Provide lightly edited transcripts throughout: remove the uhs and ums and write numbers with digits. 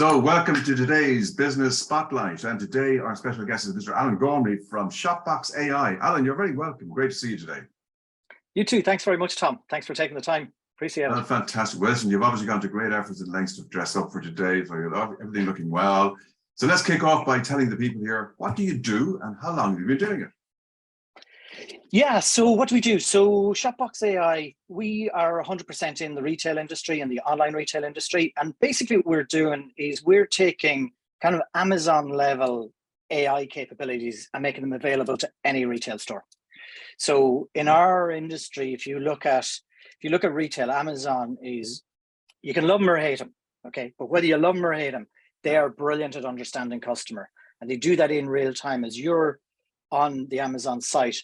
So welcome to today's Business Spotlight. And today our special guest is Mr. Alan Gormley from Shopbox AI. Alan, you're very welcome. Great to see you today. You too. Thanks very much, Tom. Thanks for taking the time. Appreciate it. Fantastic. Well, listen, you've obviously gone to great efforts and lengths to dress up for today. So you've got everything looking well. So let's kick off by telling the people here, what do you do and how long have you been doing it? Yeah, so what do we do? So Shopbox AI, we are 100% in the retail industry and the online retail industry. And basically what we're doing is we're taking kind of Amazon level AI capabilities and making them available to any retail store. So in our industry, if you look at retail, Amazon is, you can love them or hate them, okay? But whether you love them or hate them, they are brilliant at understanding customer. And they do that in real time. As you're on the Amazon site,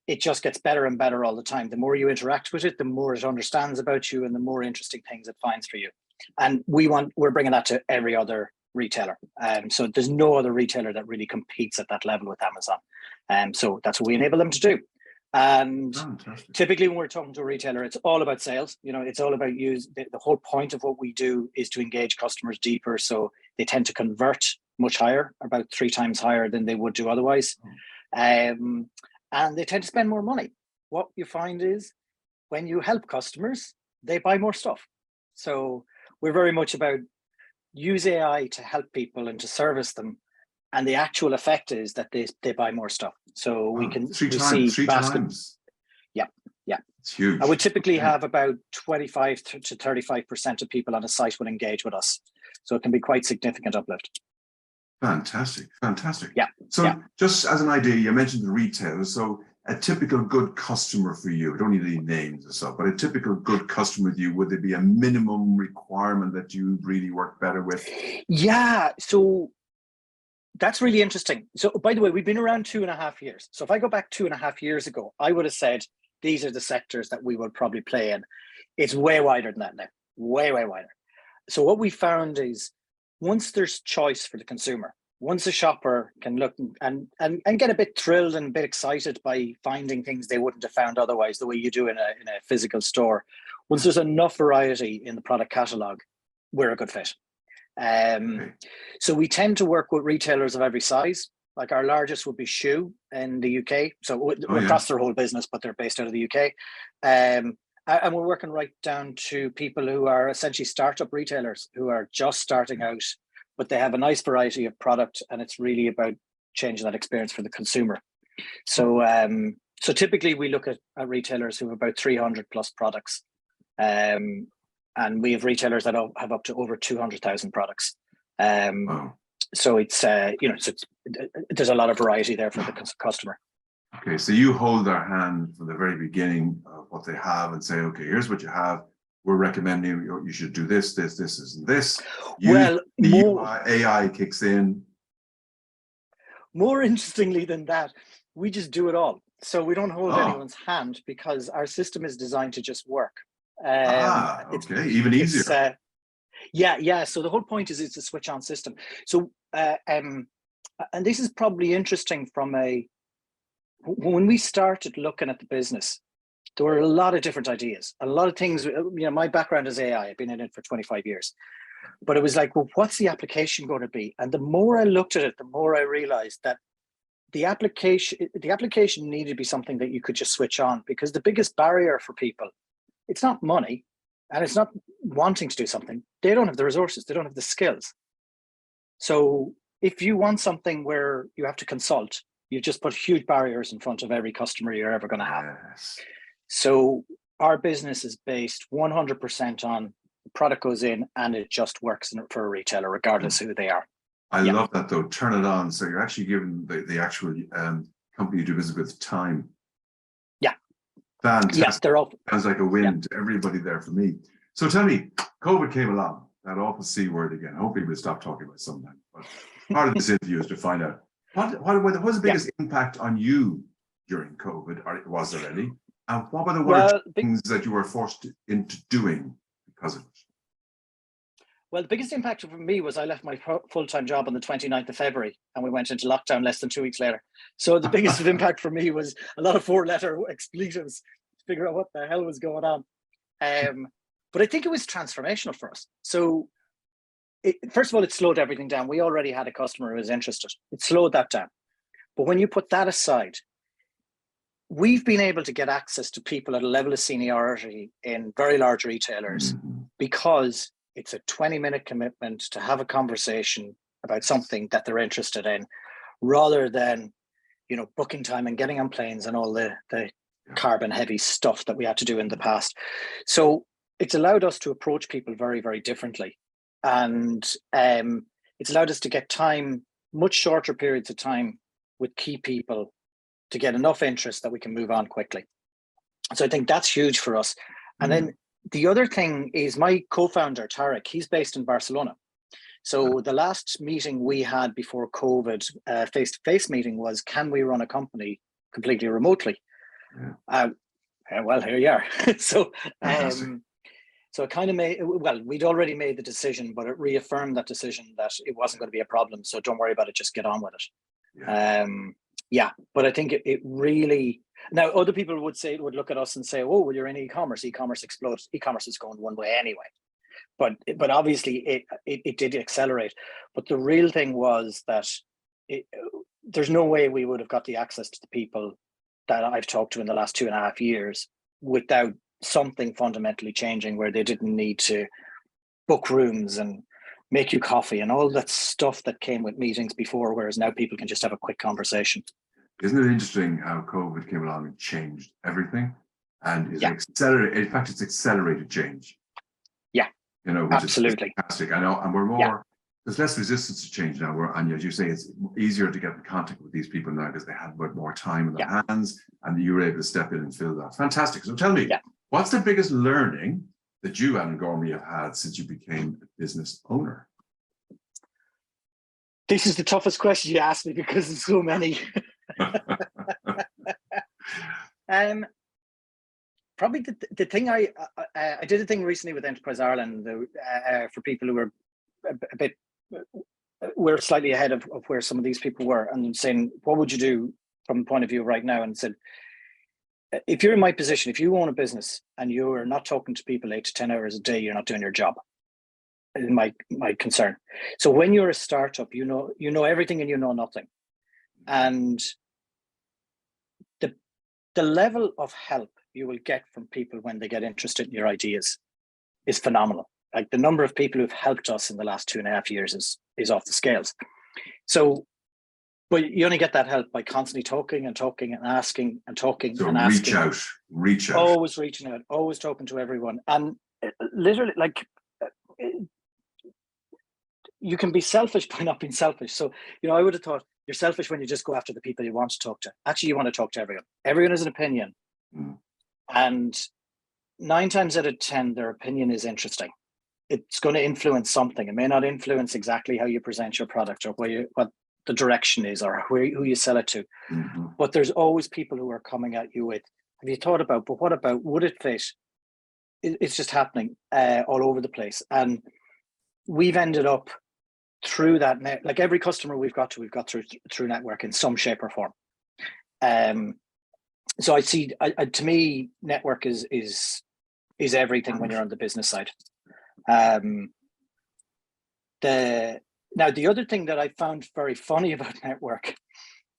it just gets better and better all the time. The more you interact with it, the more it understands about you and the more interesting things it finds for you. And we're bringing that to every other retailer. So there's no other retailer that really competes at that level with Amazon. So that's what we enable them to do. And typically when we're talking to a retailer, it's all about sales. You know, it's all about the whole point of what we do is to engage customers deeper. So they tend to convert much higher, about 3 times higher than they would do otherwise. And they tend to spend more money. What you find is when you help customers, they buy more stuff. So we're very much about use AI to help people and to service them. And the actual effect is that they buy more stuff. So we can three times. Yeah. It's huge. I would typically have about 25 to 35% of people on a site will engage with us. So it can be quite significant uplift. Fantastic. Yeah. So just as an idea, you mentioned the retailers. So a typical good customer for you, I don't need any names or stuff, but a typical good customer with you, would there be a minimum requirement that you really work better with? Yeah, so that's really interesting. So by the way, we've been around 2.5 years. So if I go back 2.5 years ago, I would have said, these are the sectors that we would probably play in. It's way wider than that now, way wider. So what we found is, once there's choice for the consumer, once a shopper can look and get a bit thrilled and a bit excited by finding things they wouldn't have found otherwise, the way you do in a physical store, once there's enough variety in the product catalog, we're a good fit. So we tend to work with retailers of every size. Like our largest would be Shoe in the UK. So we're across their whole business, but they're based out of the UK. And we're working right down to people who are essentially startup retailers who are just starting out, but they have a nice variety of product, and it's really about changing that experience for the consumer. So so typically we look at retailers who have about 300 plus products. And we have retailers that have up to over 200,000 products. So it's, there's a lot of variety there for the customer. Okay, so you hold their hand from the very beginning of what they have and say, okay, here's what you have. We're recommending you should do this, and this. AI kicks in. More interestingly than that, we just do it all. So we don't hold anyone's hand because our system is designed to just work. Okay, even easier. Yeah. So the whole point is it's a switch on system. So, and this is probably interesting when we started looking at the business, there were a lot of different ideas, a lot of things. My background is AI. I've been in it for 25 years, but it was like, well, what's the application going to be? And the more I looked at it, the more I realized that the application needed to be something that you could just switch on, because the biggest barrier for people, it's not money and it's not wanting to do something. They don't have the resources. They don't have the skills. So if you want something where you have to consult, you've just put huge barriers in front of every customer you're ever going to have. Yes. So our business is based 100% on the product goes in and it just works for a retailer, regardless who they are. I love that though. Turn it on. So you're actually giving the actual company you do business with time. Yeah. Fantastic. Yes, they're all. Sounds like a win to everybody there for me. So tell me, COVID came along, that awful C word again. Hopefully we'll stop talking about it sometime. But part of this interview is to find out what was the biggest impact on you during COVID, or was there any? And what were the one or two things that you were forced into doing because of it? Well, the biggest impact for me was I left my full-time job on the 29th of February and we went into lockdown less than 2 weeks later. So the biggest impact for me was a lot of 4-letter expletives to figure out what the hell was going on. But I think it was transformational for us. So first of all, it slowed everything down. We already had a customer who was interested. It slowed that down. But when you put that aside, we've been able to get access to people at a level of seniority in very large retailers because it's a 20-minute commitment to have a conversation about something that they're interested in, rather than, you know, booking time and getting on planes and all the carbon heavy stuff that we had to do in the past. So it's allowed us to approach people very, very differently. And it's allowed us to get time, much shorter periods of time with key people to get enough interest that we can move on quickly. So I think that's huge for us. And then the other thing is my co-founder, Tarek, he's based in Barcelona. So the last meeting we had before COVID, face-to-face meeting, was, can we run a company completely remotely? Well, here you are. So so it kind of made, well, we'd already made the decision, but it reaffirmed that decision that it wasn't going to be a problem. So don't worry about it, just get on with it. Yeah, but I think it really, now other people would look at us and say, oh, well, you're in e-commerce. E-commerce explodes. E-commerce is going one way anyway. But obviously it did accelerate. But the real thing was that there's no way we would have got the access to the people that I've talked to in the last 2.5 years without something fundamentally changing, where they didn't need to book rooms and make you coffee and all that stuff that came with meetings before, whereas now people can just have a quick conversation. Isn't it interesting how COVID came along and changed everything, and is accelerated? In fact, it's accelerated change. Yeah, you know, which absolutely is fantastic. I know, and we're more. There's less resistance to change now. And as you say, it's easier to get in contact with these people now because they have more time in their hands, and you were able to step in and fill that. Fantastic. So tell me, what's the biggest learning that you, Alan Gormley, have had since you became a business owner? This is the toughest question you asked me because there's so many. Probably the thing I did a thing recently with Enterprise Ireland for people who were a bit, we're slightly ahead of where some of these people were, and saying, what would you do from the point of view right now? And said, if you're in my position, if you own a business and you're not talking to people 8 to 10 hours a day, you're not doing your job. Is my concern. So when you're a startup, you know everything and you know nothing, and the level of help you will get from people when they get interested in your ideas is phenomenal. Like the number of people who've helped us in the last 2.5 years is off the scales. So, but you only get that help by constantly talking and talking and asking and talking and asking. Reach out. Always reaching out, always talking to everyone. And literally, like, you can be selfish by not being selfish. So, you know, I would have thought you're selfish when you just go after the people you want to talk to. Actually, you want to talk to everyone. Everyone has an opinion. And 9 times out of 10, their opinion is interesting. It's going to influence something. It may not influence exactly how you present your product or what the direction is or who you sell it to. But there's always people who are coming at you with, have you thought about, but what about, would it fit? It's just happening all over the place. And we've ended up through that net, like every customer we've got through network in some shape or form. So I see, to me, network is everything when you're on the business side. The other thing that I found very funny about network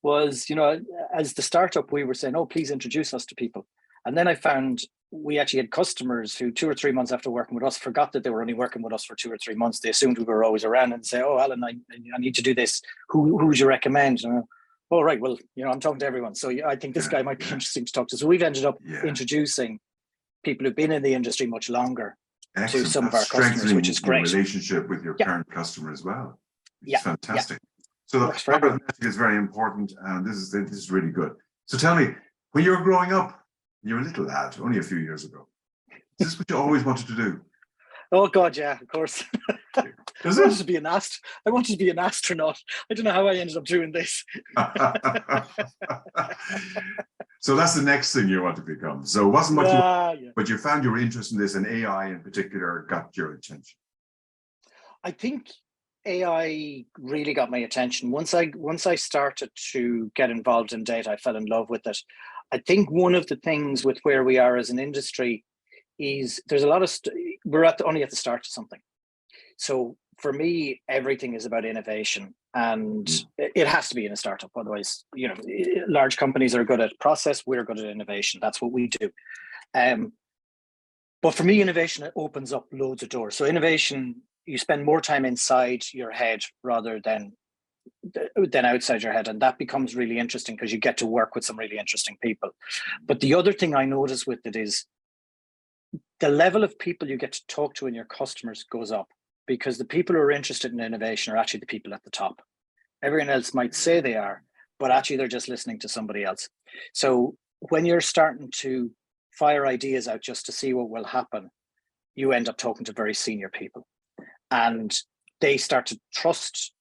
was, you know, as the startup, we were saying, oh, please introduce us to people. And then I found we actually had customers who 2 or 3 months after working with us forgot that they were only working with us for 2 or 3 months. They assumed we were always around and say, oh, Alan, I need to do this. Who would you recommend? And oh, right, well, you know, I'm talking to everyone. So I think this guy might be interesting to talk to. So we've ended up introducing people who've been in the industry much longer to some of our customers, which is great. Relationship with your current customer as well. It's fantastic. So the message is very important, and this is really good. So tell me, when you were growing up, you were a little lad, only a few years ago. Is this what you always wanted to do? Oh God, yeah, of course. I wanted to be an astronaut. I don't know how I ended up doing this. So that's the next thing you want to become. So it wasn't what you wanted, but you found your interest in this, and AI in particular got your attention. I think AI really got my attention. Once I started to get involved in data, I fell in love with it. I think one of the things with where we are as an industry is there's a lot of we're only at the start of something. So for me, everything is about innovation, and it has to be in a startup. Otherwise, large companies are good at process. We're good at innovation. That's what we do. But for me, innovation opens up loads of doors. So innovation, you spend more time inside your head rather than outside your head, and that becomes really interesting because you get to work with some really interesting people. But the other thing I notice with it is the level of people you get to talk to and your customers goes up, because the people who are interested in innovation are actually the people at the top. Everyone else might say they are, but actually they're just listening to somebody else. So when you're starting to fire ideas out just to see what will happen, you end up talking to very senior people, and they start to trust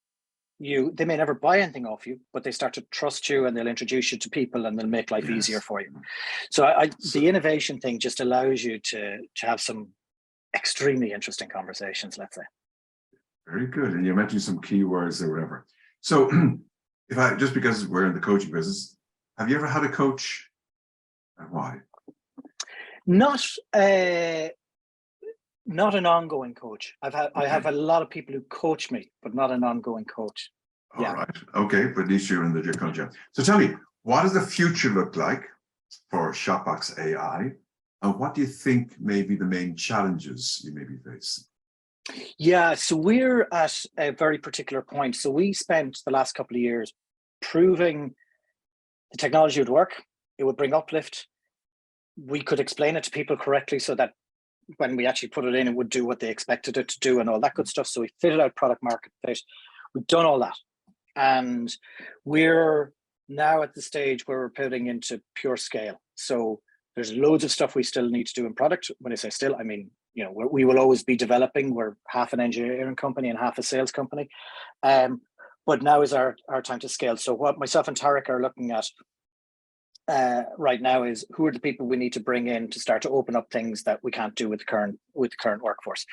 you. They may never buy anything off you, but they start to trust you, and they'll introduce you to people, and they'll make life easier for you. So the innovation thing just allows you to have some extremely interesting conversations, let's say. Very good. And you mentioned some keywords or whatever. So just because we're in the coaching business, have you ever had a coach, and why? Not an ongoing coach. I have a lot of people who coach me, but not an ongoing coach. All right. Okay, but at least you're in the coach. So tell me, what does the future look like for Shopbox AI, and what do you think may be the main challenges you may be facing? Yeah, so we're at a very particular point. So we spent the last couple of years proving the technology would work. It would bring uplift. We could explain it to people correctly so that when we actually put it in, it would do what they expected it to do and all that good stuff. So we fitted out product market fit. We've done all that. And we're now at the stage where we're pivoting into pure scale. So there's loads of stuff we still need to do in product. When I say still, I mean, we will always be developing. We're half an engineering company and half a sales company. But now is our time to scale. So what myself and Tarek are looking at right now is who are the people we need to bring in to start to open up things that we can't do with the current workforce.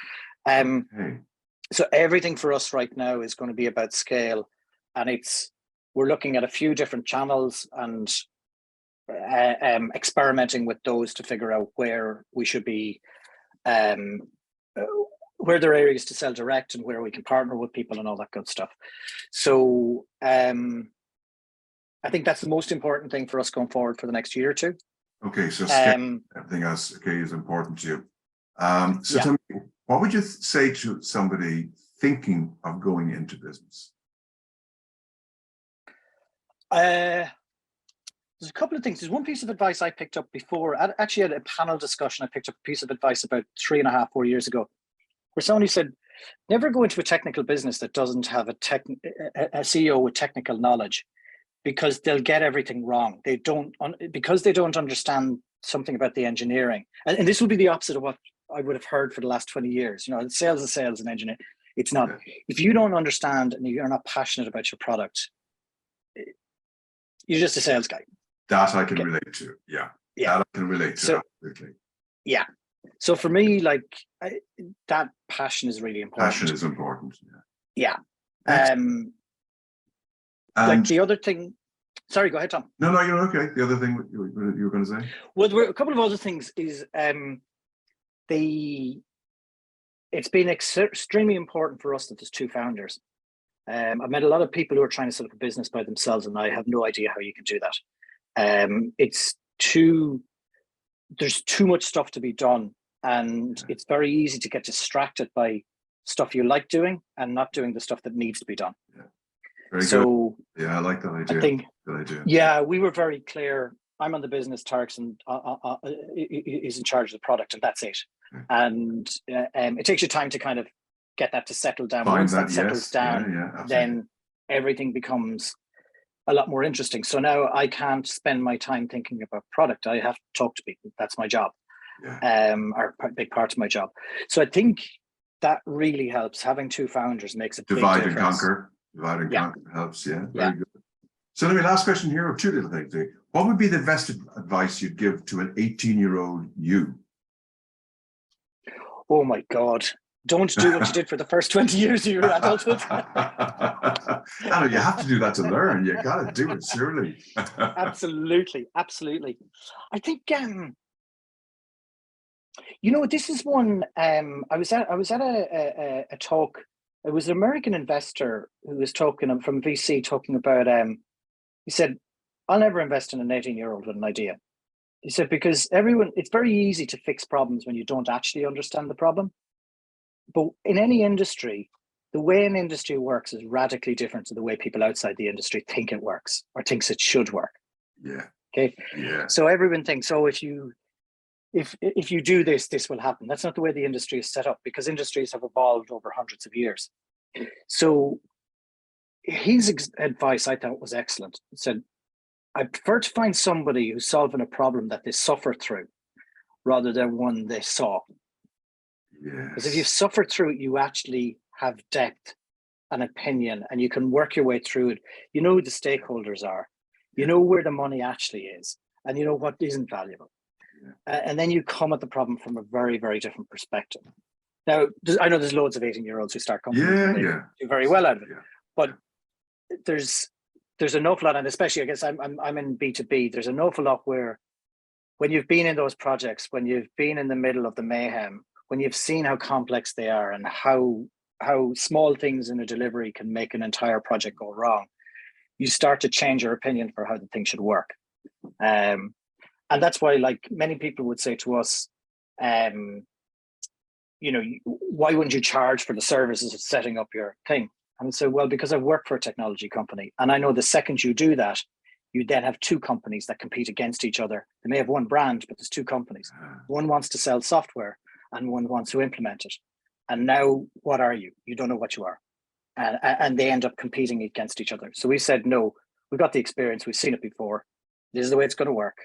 So everything for us right now is going to be about scale, and we're looking at a few different channels and experimenting with those to figure out where we should be, where there are areas to sell direct and where we can partner with people and all that good stuff. So I think that's the most important thing for us going forward for the next year or two. Okay, so everything else is important to you. So tell me, what would you say to somebody thinking of going into business? There's a couple of things. There's one piece of advice I picked up before. I actually had a panel discussion. I picked up a piece of advice about 3.5, 4 years ago, where somebody said, never go into a technical business that doesn't have a CEO with technical knowledge, because they'll get everything wrong. Because they don't understand something about the engineering. And this would be the opposite of what I would have heard for the last 20 years. Sales is sales and engineering. It's not. If you don't understand and you're not passionate about your product, you're just a sales guy. That I can relate to. Yeah. That I can relate to. Absolutely. Yeah. So for me, that passion is really important. Passion is important. Yeah. And the other thing, sorry, go ahead, Tom. No, you're okay. The other thing you were going to say? Well, there were a couple of other things is it's been extremely important for us that there's two founders. I've met a lot of people who are trying to set up a business by themselves, and I have no idea how you can do that. There's too much stuff to be done, and it's very easy to get distracted by stuff you like doing and not doing the stuff that needs to be done. Very good. Yeah, I like that idea. I think, good idea. Yeah, we were very clear. I'm on the business, Tarek's is in charge of the product, and that's it. And it takes you time to kind of get that to settle down. Once that settles down, then everything becomes a lot more interesting. So now I can't spend my time thinking about product. I have to talk to people. That's my job, or a big part of my job. So I think that really helps. Having two founders makes a big difference. Divide and conquer helps. Very good. So let me last question here of two little things. What would be the best advice you'd give to an 18-year-old you? Oh my God. Don't do what you did for the first 20 years of your adulthood. Alan, you have to do that to learn. You got to do it, surely. Absolutely. I think, this is one, I was at a talk It was an American investor who was talking from VC talking about, he said, I'll never invest in an 18-year-old with an idea. He said, because it's very easy to fix problems when you don't actually understand the problem. But in any industry, the way an industry works is radically different to the way people outside the industry think it works or thinks it should work. Yeah. Okay. Yeah. So everyone thinks, oh, if you do this, this will happen. That's not the way the industry is set up, because industries have evolved over hundreds of years. So his advice, I thought, was excellent. He said, I prefer to find somebody who's solving a problem that they suffer through rather than one they saw. Because if you suffer through it, you actually have depth and opinion, and you can work your way through it. You know who the stakeholders are, you know where the money actually is, and you know what isn't valuable. And then you come at the problem from a very, very different perspective. Now, I know there's loads of 18-year-olds who start companies and they do very well out of it, but there's an awful lot, and especially, I guess I'm in B2B, there's an awful lot where when you've been in those projects, when you've been in the middle of the mayhem, when you've seen how complex they are and how small things in a delivery can make an entire project go wrong, you start to change your opinion for how the thing should work. And that's why, like, many people would say to us, you know, why wouldn't you charge for the services of setting up your thing? And I'd say, well, because I work for a technology company, and I know the second you do that, you then have two companies that compete against each other. They may have one brand, but there's two companies. One wants to sell software and one wants to implement it. And now what are you? You don't know what you are. And they end up competing against each other. So we said, no, we've got the experience. We've seen it before. This is the way it's going to work.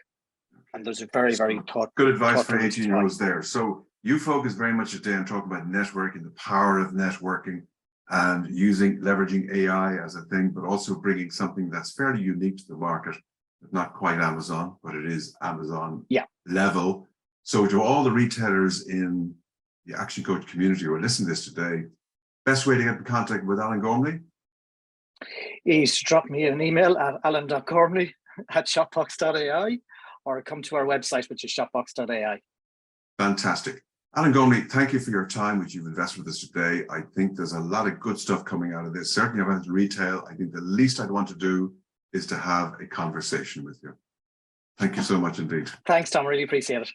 And there's a very, very good advice for 18-year-olds there. So you focus very much today on talking about networking, the power of networking, and leveraging AI as a thing, but also bringing something that's fairly unique to the market. Not quite Amazon, but it is Amazon level. So to all the retailers in the Action Coach community who are listening to this today, best way to get in contact with Alan Gormley is to drop me an email at alan.gormley@shopbox.ai, or come to our website, which is shopbox.ai. Fantastic. Alan Gormley, thank you for your time, which you've invested with us today. I think there's a lot of good stuff coming out of this. Certainly, I've entered retail. I think the least I'd want to do is to have a conversation with you. Thank you so much indeed. Thanks, Tom. Really appreciate it.